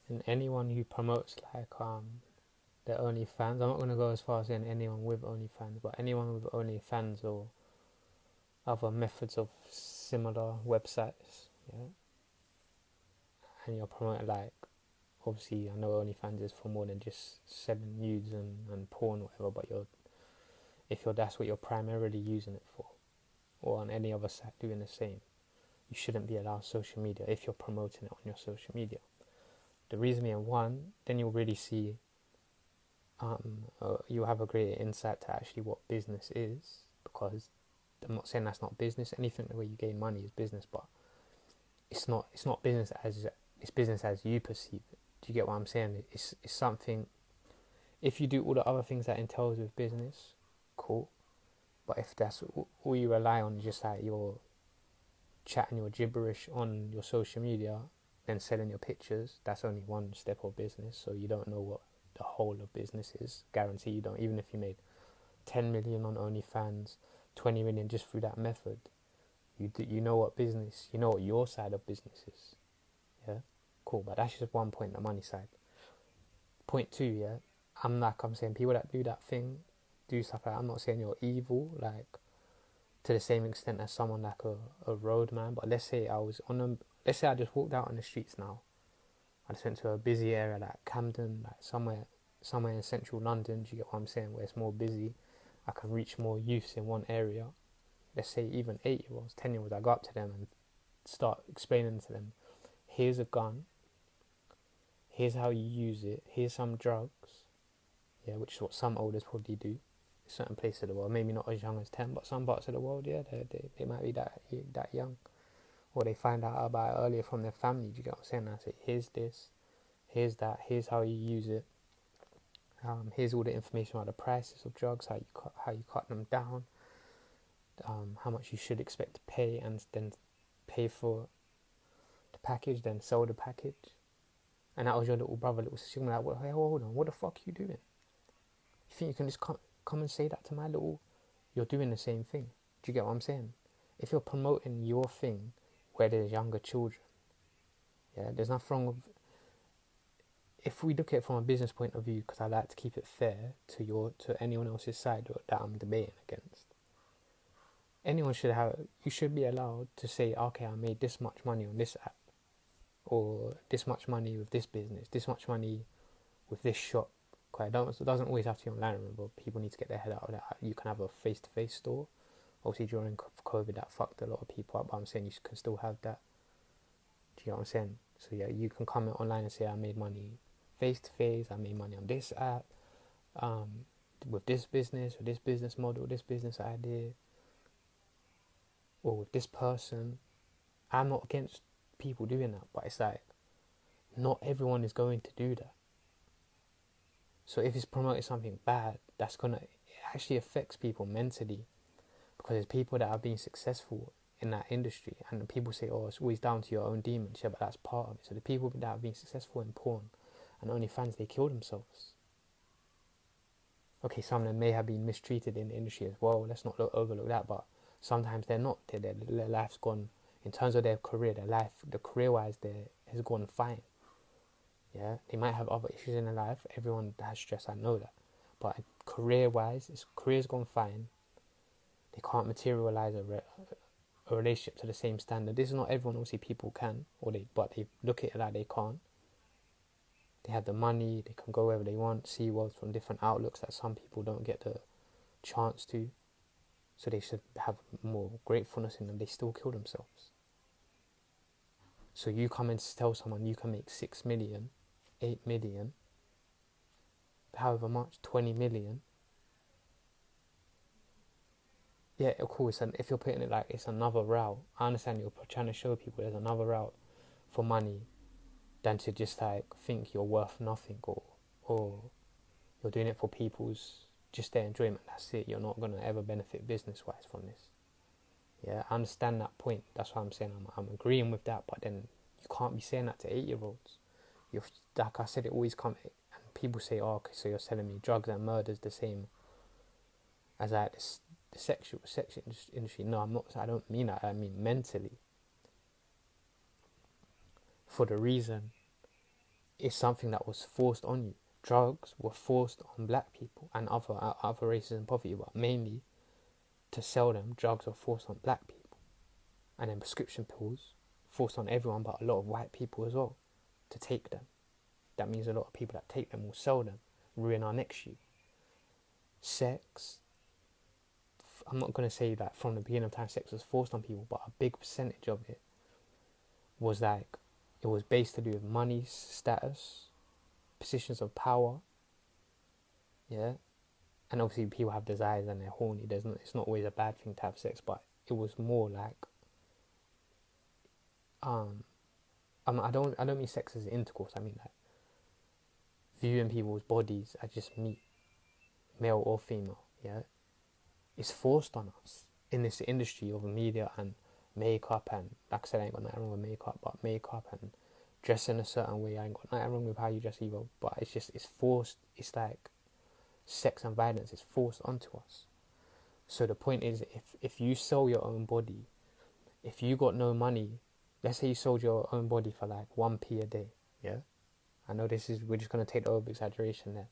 And anyone who promotes like their OnlyFans, I'm not gonna go as far as saying anyone with OnlyFans, but anyone with OnlyFans or other methods of similar websites, yeah, and you're promoting like, obviously I know OnlyFans is for more than just selling nudes and porn or whatever, but if that's what you're primarily using it for, or on any other site doing the same, you shouldn't be allowed social media if you're promoting it on your social media. The reason being, one, then you'll really see, you'll have a greater insight to actually what business is, because I'm not saying that's not business. Anything where you gain money is business, but it's not business as it's business as you perceive it. Do you get what I'm saying? It's something. If you do all the other things that entails with business, cool. But if that's all you rely on, just like you're chatting your gibberish on your social media, then selling your pictures, that's only one step of business. So you don't know what the whole of business is. Guarantee you don't. Even if you made 10 million on OnlyFans, 20 million just through that method, you know what business, you know what your side of business is. Yeah, cool. But that's just one point, the money side. Point two, yeah, I'm saying people that do that thing, do stuff like that. I'm not saying you're evil, like to the same extent as someone like a roadman. But let's say let's say I just walked out on the streets now. I just went to a busy area like Camden, like somewhere in central London. Do you get what I'm saying? Where it's more busy, I can reach more youths in one area. Let's say even 8-year-olds, 10-year-olds. I go up to them and start explaining to them, here's a gun, here's how you use it, here's some drugs, yeah, which is what some elders probably do. Certain places of the world, maybe not as young as 10, but some parts of the world, yeah, they might be that young, or they find out about it earlier from their family. Do you get what I'm saying? I say, here's this, here's that, here's how you use it. Here's all the information about the prices of drugs, how you cut them down, how much you should expect to pay, and then pay for the package, then sell the package. And that was your little brother, little sister. Like, well, hey, hold on, what the fuck are you doing? You think you can just come and say that to my little? You're doing the same thing. Do you get what I'm saying? If you're promoting your thing where there's younger children, yeah, there's nothing wrong with. If we look at it from a business point of view, because I like to keep it fair to anyone else's side that I'm debating against. You should be allowed to say, okay, I made this much money on this app, or this much money with this business, this much money with this shop. It doesn't always have to be online, remember. People need to get their head out of that. You can have a face-to-face store. Obviously, during COVID, that fucked a lot of people up, but I'm saying you can still have that. Do you know what I'm saying? So yeah, you can comment online and say, I made money face-to-face, I made money on this app, with this business model, this business idea, or with this person. I'm not against people doing that, but it's like, not everyone is going to do that. So if it's promoting something bad, it actually affects people mentally, because there's people that have been successful in that industry, and people say, oh, it's always down to your own demons. Yeah, but that's part of it. So the people that have been successful in porn and OnlyFans, they kill themselves. Okay, some of them may have been mistreated in the industry as well. Let's not overlook that, but sometimes they're not. Their life's gone, in terms of their career, the career-wise, has gone fine. Yeah, they might have other issues in their life. Everyone has stress, I know that. But career-wise, career's gone fine. They can't materialize a relationship to the same standard. This is not everyone. Obviously, people can, but they look at it like they can't. They have the money. They can go wherever they want, see worlds from different outlooks that some people don't get the chance to. So they should have more gratefulness in them. They still kill themselves. So you come and tell someone you can make 6 million, 8 million, however much, 20 million. Yeah, of course, and if you're putting it like it's another route, I understand you're trying to show people there's another route for money than to just like think you're worth nothing, or you're doing it for people's just their enjoyment. That's it. You're not going to ever benefit business-wise from this. Yeah, I understand that point. That's why I'm saying I'm agreeing with that, but then you can't be saying that to 8-year-olds. Like I said, it always comes, and people say, oh, okay, so you're selling me drugs and murders the same as like this, the sexual industry. No, I'm not. I don't mean that. I mean mentally. For the reason is something that was forced on you. Drugs were forced on black people and other races in poverty, but mainly to sell them, drugs were forced on black people. And then prescription pills, forced on everyone, but a lot of white people as well, to take them. That means a lot of people that take them will sell them, ruin our next youth. Sex, I'm not going to say that from the beginning of time sex was forced on people, but a big percentage of it was like, it was based to do with money, status, positions of power, yeah. And obviously people have desires and they're horny. It's not always a bad thing to have sex, but it was more like, I don't mean sex as intercourse. I mean like viewing people's bodies as just meat, male or female. Yeah, it's forced on us in this industry of media and makeup, and like I said, I ain't got nothing wrong with makeup, but makeup and dressing a certain way, I ain't got nothing wrong with how you dress either. But it's forced. It's like sex and violence is forced onto us. So the point is, if you sell your own body, if you got no money, let's say you sold your own body for like 1p a day, yeah? I know we're just going to take the over exaggeration there.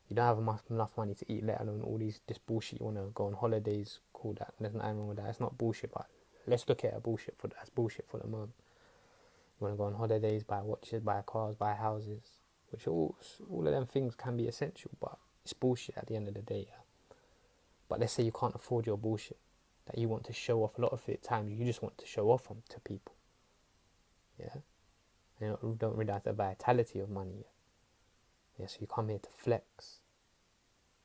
You don't have enough money to eat, let alone all this bullshit. You want to go on holidays, cool, that. There's nothing wrong with that. It's not bullshit, but let's look at it as bullshit for the moment. You want to go on holidays, buy watches, buy cars, buy houses, which all of them things can be essential, but it's bullshit at the end of the day, yeah? But let's say you can't afford your bullshit, that you want to show off. A lot of the times you just want to show off to people, yeah? And you don't realize the vitality of money yet. Yeah, so you come here to flex,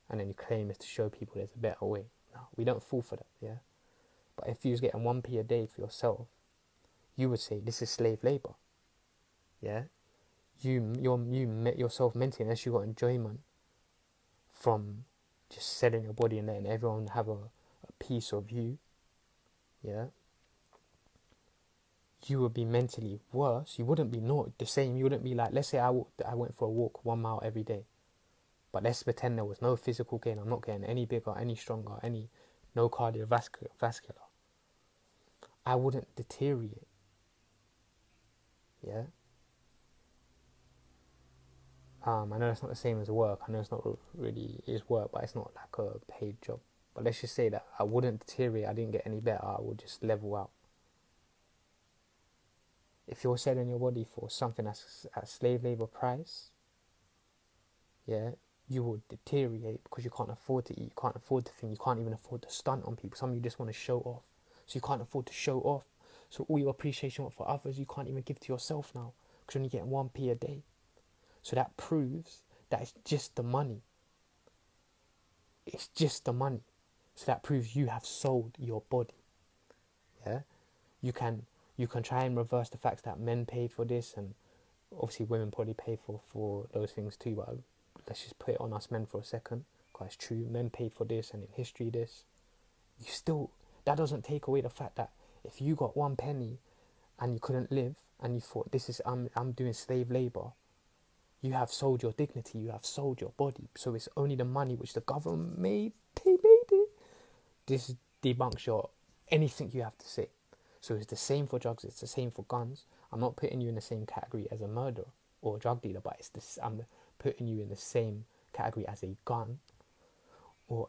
and then you claim it's to show people there's a better way. No, we don't fall for that, yeah? But if you was getting 1p a day for yourself, you would say this is slave labor, yeah? You met yourself mentally, unless you got enjoyment from just selling your body and letting everyone have a piece of you, yeah? You would be mentally worse. You wouldn't be not the same. You wouldn't be like, let's say I went for a walk 1 mile every day, but let's pretend there was no physical gain. I'm not getting any bigger, any stronger, no cardiovascular. I wouldn't deteriorate, yeah? I know that's not the same as work. I know it's not really is work, but it's not like a paid job. But let's just say that I wouldn't deteriorate. I didn't get any better. I would just level out. If you're selling your body for something that's at slave labor price, yeah, you will deteriorate because you can't afford to eat, you can't afford to think, you can't even afford to stunt on people. Some of you just want to show off, so you can't afford to show off. So all your appreciation for others, you can't even give to yourself now because you're only getting 1p a day. So that proves that it's just the money. It's just the money. So that proves you have sold your body. Yeah, you can try and reverse the facts that men paid for this, and obviously women probably pay for those things too, but let's just put it on us men for a second, because it's true, men paid for this, and in history this, that doesn't take away the fact that if you got 1 penny and you couldn't live, and you thought I'm doing slave labor, you have sold your dignity, you have sold your body. So it's only the money which the government made it. This debunks anything you have to say. So it's the same for drugs, it's the same for guns. I'm not putting you in the same category as a murderer or a drug dealer, but I'm putting you in the same category as a gun or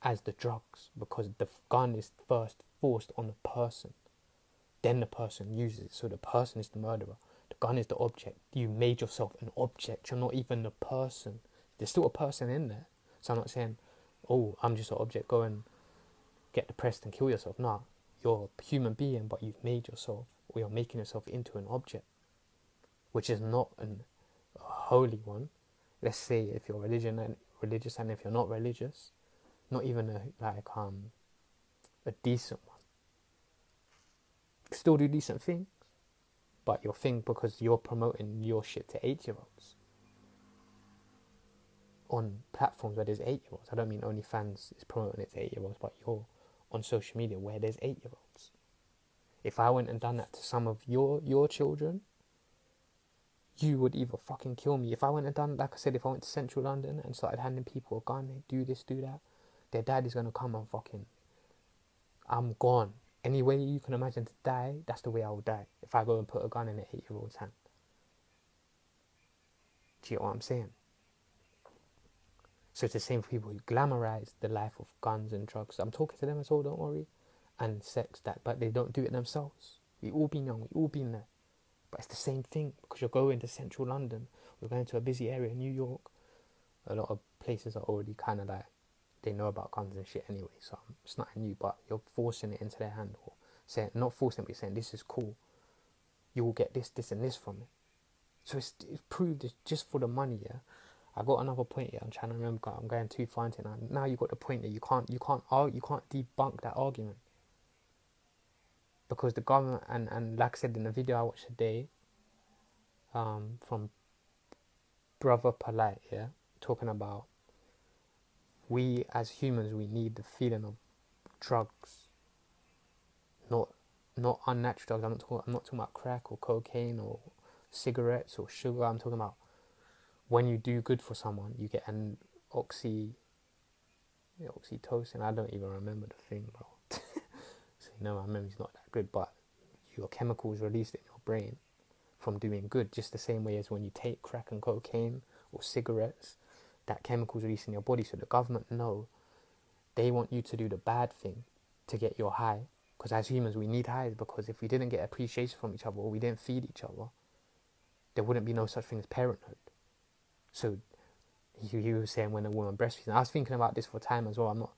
as the drugs, because the gun is first forced on the person, then the person uses it. So the person is the murderer, the gun is the object. You made yourself an object, you're not even the person. There's still a person in there. So I'm not saying, oh, I'm just an object, go and get depressed and kill yourself. No, you're a human being, but you've made yourself, or you're making yourself into an object, which is not a holy one. Let's say if you're religious, and if you're not religious, not even a decent one. Still do decent things, but your thing, because you're promoting your shit to 8-year-olds on platforms where there's 8-year-olds. I don't mean OnlyFans is promoting it to 8-year-olds, but you're on social media where there's 8-year-olds. If I went and done that to some of your children, you would either fucking kill me. If I went and done, like I said, if I went to central London and started handing people a gun, they do this, do that, their dad is going to come and I'm gone. Any way you can imagine to die, that's the way I will die. If I go and put a gun in an 8-year-old's hand. Do you get what I'm saying? So it's the same for people who glamorize the life of guns and drugs. I'm talking to them as well, don't worry. And sex, but they don't do it themselves. We all been young, we all been there. But it's the same thing, because you're going to central London, we're going to a busy area in New York. A lot of places are already kind of like, they know about guns and shit anyway, so it's nothing new, but you're forcing it into their hand, or saying, not forcing it, but saying, this is cool. You will get this, this and this from it. So it's proved it's just for the money, yeah. I got another point here. I'm trying to remember. I'm going too far into it now. Now you got the point that you can't debunk that argument, because the government and like I said in the video I watched today, from Brother Polite, yeah, talking about we as humans, we need the feeling of drugs, not unnatural drugs. I'm not talking about crack or cocaine or cigarettes or sugar. I'm talking about when you do good for someone, you get an oxytocin. I don't even remember the thing, bro. So my memory's not that good, but your chemicals released in your brain from doing good, just the same way as when you take crack and cocaine or cigarettes, that chemicals released in your body. So the government know they want you to do the bad thing to get your high, because as humans we need highs, because if we didn't get appreciation from each other, or we didn't feed each other, there wouldn't be no such thing as parenthood. So you were saying when a woman breastfeeds, and I was thinking about this for time as well. I'm not,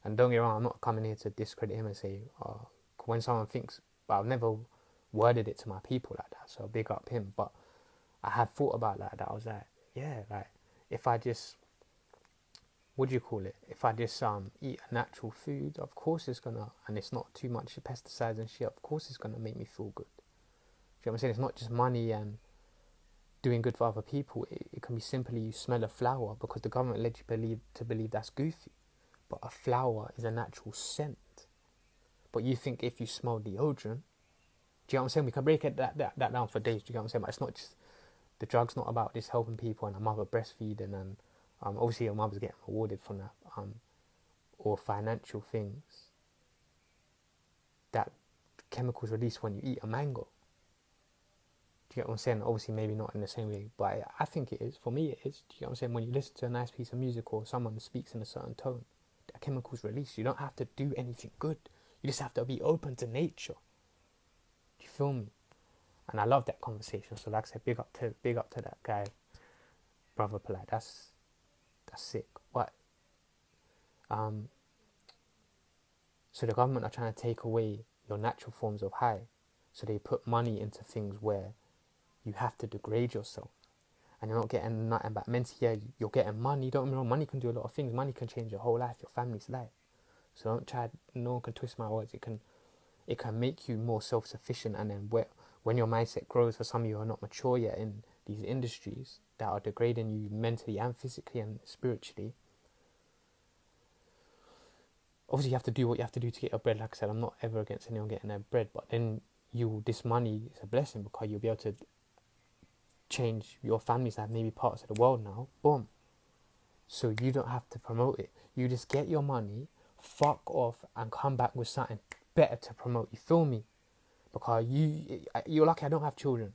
and don't get me wrong, I'm not coming here to discredit him and say, when someone thinks, but I've never worded it to my people like that, so big up him. But I had thought about that I was like, yeah, like if I just, what do you call it, if I just eat a natural food, of course it's gonna, and it's not too much pesticides and shit, of course it's gonna make me feel good. Do you know what I'm saying? It's not just money and doing good for other people. It can be simply you smell a flower, because the government led you to believe that's goofy, but a flower is a natural scent. But you think if you smell deodorant, do you know what I'm saying? We can break it that down for days. Do you know what I'm saying? But it's not just, the drug's not about just helping people and a mother breastfeeding and obviously your mother's getting rewarded from that, or financial things. That chemicals released when you eat a mango. Do you get what I'm saying? Obviously, maybe not in the same way, but I think it is. For me, it is. Do you get what I'm saying? When you listen to a nice piece of music or someone that speaks in a certain tone, that chemicals released. You don't have to do anything good. You just have to be open to nature. Do you feel me? And I love that conversation. So, like I said, big up to that guy, Brother Polite. That's sick. But so the government are trying to take away your natural forms of high. So they put money into things where you have to degrade yourself, and you're not getting nothing back. Mentally, yeah, you're getting money. Don't get me wrong, money can do a lot of things. Money can change your whole life, your family's life. So don't try. No one can twist my words. It can make you more self-sufficient, and then when your mindset grows, for some of you who are not mature yet in these industries that are degrading you mentally and physically and spiritually, obviously you have to do what you have to do to get your bread. Like I said, I'm not ever against anyone getting their bread, but then this money is a blessing, because you'll be able to change your family's life, maybe parts of the world now. Boom. So you don't have to promote it. You just get your money, fuck off, and come back with something better to promote. You feel me? Because you're lucky I don't have children.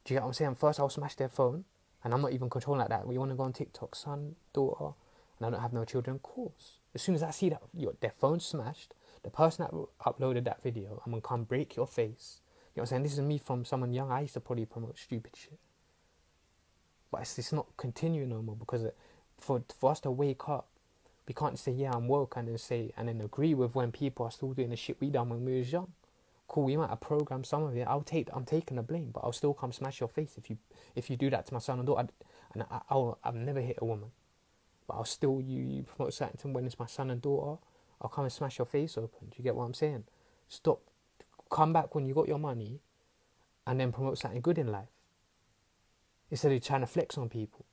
Do you get what I'm saying? First I'll smash their phone, and I'm not even controlling like that. We want to go on TikTok, son, daughter, and I don't have no children, of course. As soon as I see that their phone's smashed, the person that uploaded that video, I'm going to come break your face. You know what I'm saying? This is me from someone young. I used to probably promote stupid shit. But it's not continuing no more, because for us to wake up, we can't say, yeah, I'm woke, and then agree with when people are still doing the shit we done when we was young. Cool, we might have programmed some of it. I'm taking the blame, but I'll still come smash your face if you do that to my son and daughter. I've never hit a woman, but I'll still, you promote something to when it's my son and daughter, I'll come and smash your face open. Do you get what I'm saying? Stop. Come back when you got your money, and then promote something good in life, instead of trying to flex on people.